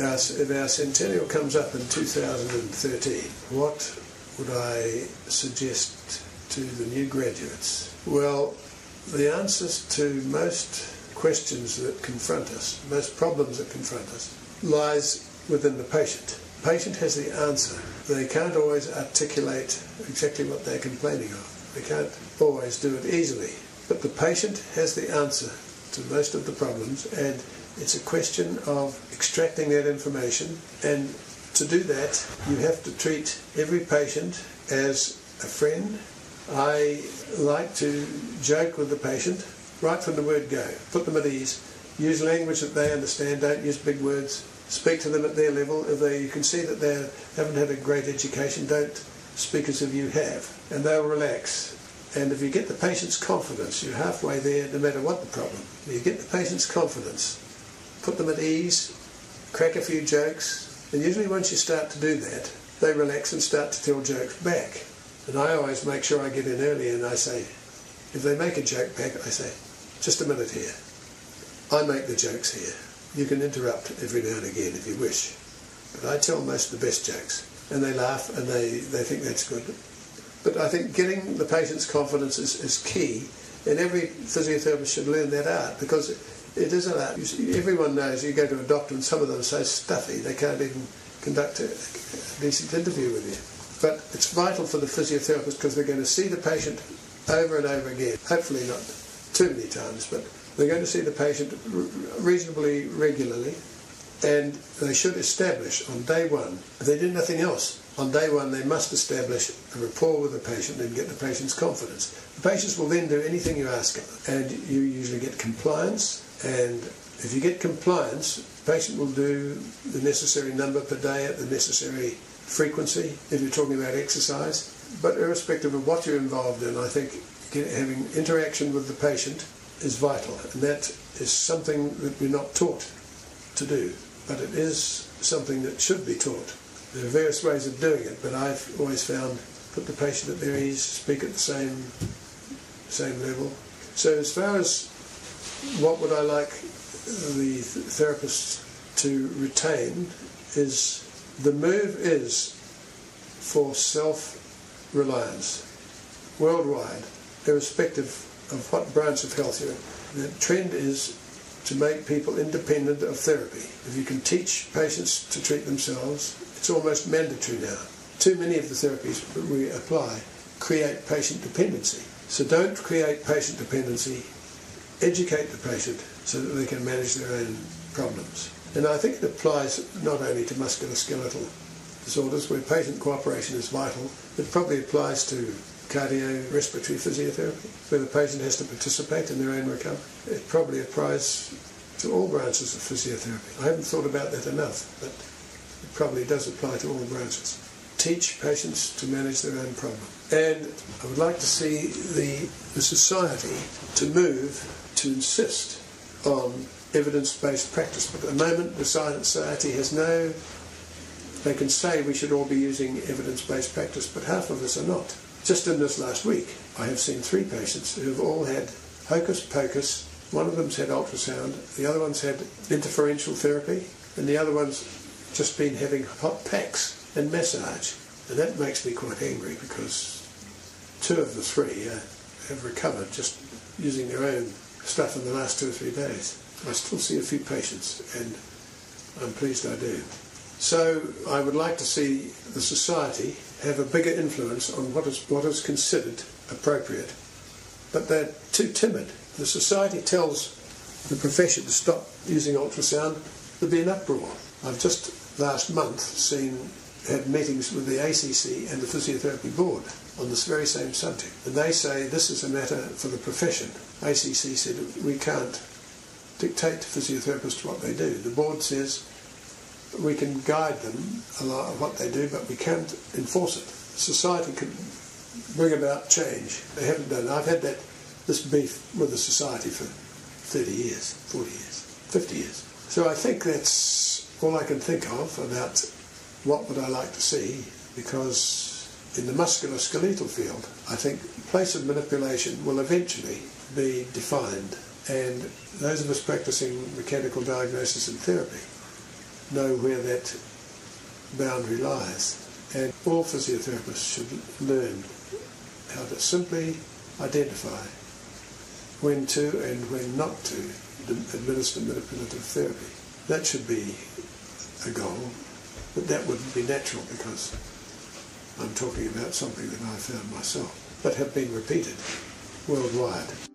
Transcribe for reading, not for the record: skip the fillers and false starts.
if our centennial comes up in 2013, what would I suggest to the new graduates? Well, the answers to most questions that confront us, most problems that confront us, lies within the patient. The patient has the answer. They can't always articulate exactly what they're complaining of. They can't always do it easily. But the patient has the answer to most of the problems, and it's a question of extracting that information. And to do that, you have to treat every patient as a friend. I like to joke with the patient right from the word go. Put them at ease. Use language that they understand. Don't use big words. Speak to them at their level. If you can see that they haven't had a great education, don't speak as if you have. And they'll relax. And if you get the patient's confidence, you're halfway there no matter what the problem. If you get the patient's confidence, put them at ease, crack a few jokes, and usually once you start to do that, they relax and start to tell jokes back. And I always make sure I get in early and I say, if they make a joke back, I say, just a minute here. I make the jokes here. You can interrupt every now and again if you wish. But I tell most of the best jokes. And they laugh and they think that's good. But I think getting the patient's confidence is key, and every physiotherapist should learn that art, because it is an art. Everyone knows you go to a doctor and some of them are so stuffy they can't even conduct a decent interview with you. But it's vital for the physiotherapist, because they're going to see the patient over and over again, hopefully not too many times, but they're going to see the patient reasonably regularly, and they should establish on day one, if they do nothing else, on day one they must establish a rapport with the patient and get the patient's confidence. The patients will then do anything you ask them, and you usually get compliance, and if you get compliance, the patient will do the necessary number per day at the necessary frequency, if you're talking about exercise. But irrespective of what you're involved in, I think having interaction with the patient is vital, and that is something that we're not taught to do, but it is something that should be taught. There are various ways of doing it, but I've always found put the patient at their ease, speak at the same level. So as far as what would I like the therapists to retain, is the move is for self-reliance worldwide, irrespective of what branch of health you're in. The trend is to make people independent of therapy. If you can teach patients to treat themselves, it's almost mandatory now. Too many of the therapies that we apply create patient dependency. So don't create patient dependency. Educate the patient so that they can manage their own problems. And I think it applies not only to musculoskeletal disorders where patient cooperation is vital, it probably applies to cardiorespiratory physiotherapy, where the patient has to participate in their own recovery. It probably applies to all branches of physiotherapy. I haven't thought about that enough, but it probably does apply to all branches. Teach patients to manage their own problem. And I would like to see the society to move to insist on evidence-based practice. But at the moment, the society has no... They can say we should all be using evidence-based practice, but half of us are not. Just in this last week, I have seen 3 patients who have all had hocus pocus. One of them's had ultrasound, the other one's had interferential therapy, and the other one's just been having hot packs and massage. And that makes me quite angry, because 2 of the 3 have recovered just using their own stuff in the last 2 or 3 days. I still see a few patients, and I'm pleased I do. So I would like to see the society have a bigger influence on what is considered appropriate. But they're too timid. The society tells the profession to stop using ultrasound, there'll be an uproar. I've just last month had meetings with the ACC and the Physiotherapy Board on this very same subject. And they say this is a matter for the profession. ACC said we can't dictate to physiotherapists what they do. The board says we can guide them a lot of what they do, but we can't enforce it. Society can bring about change. They haven't done it. I've had this beef with the society for 30 years, 40 years, 50 years. So I think that's all I can think of about what would I like to see, because in the musculoskeletal field, I think place of manipulation will eventually be defined, and those of us practicing mechanical diagnosis and therapy know where that boundary lies. And all physiotherapists should learn how to simply identify when to and when not to administer manipulative therapy. That should be a goal, but that wouldn't be natural because I'm talking about something that I found myself, but have been repeated worldwide.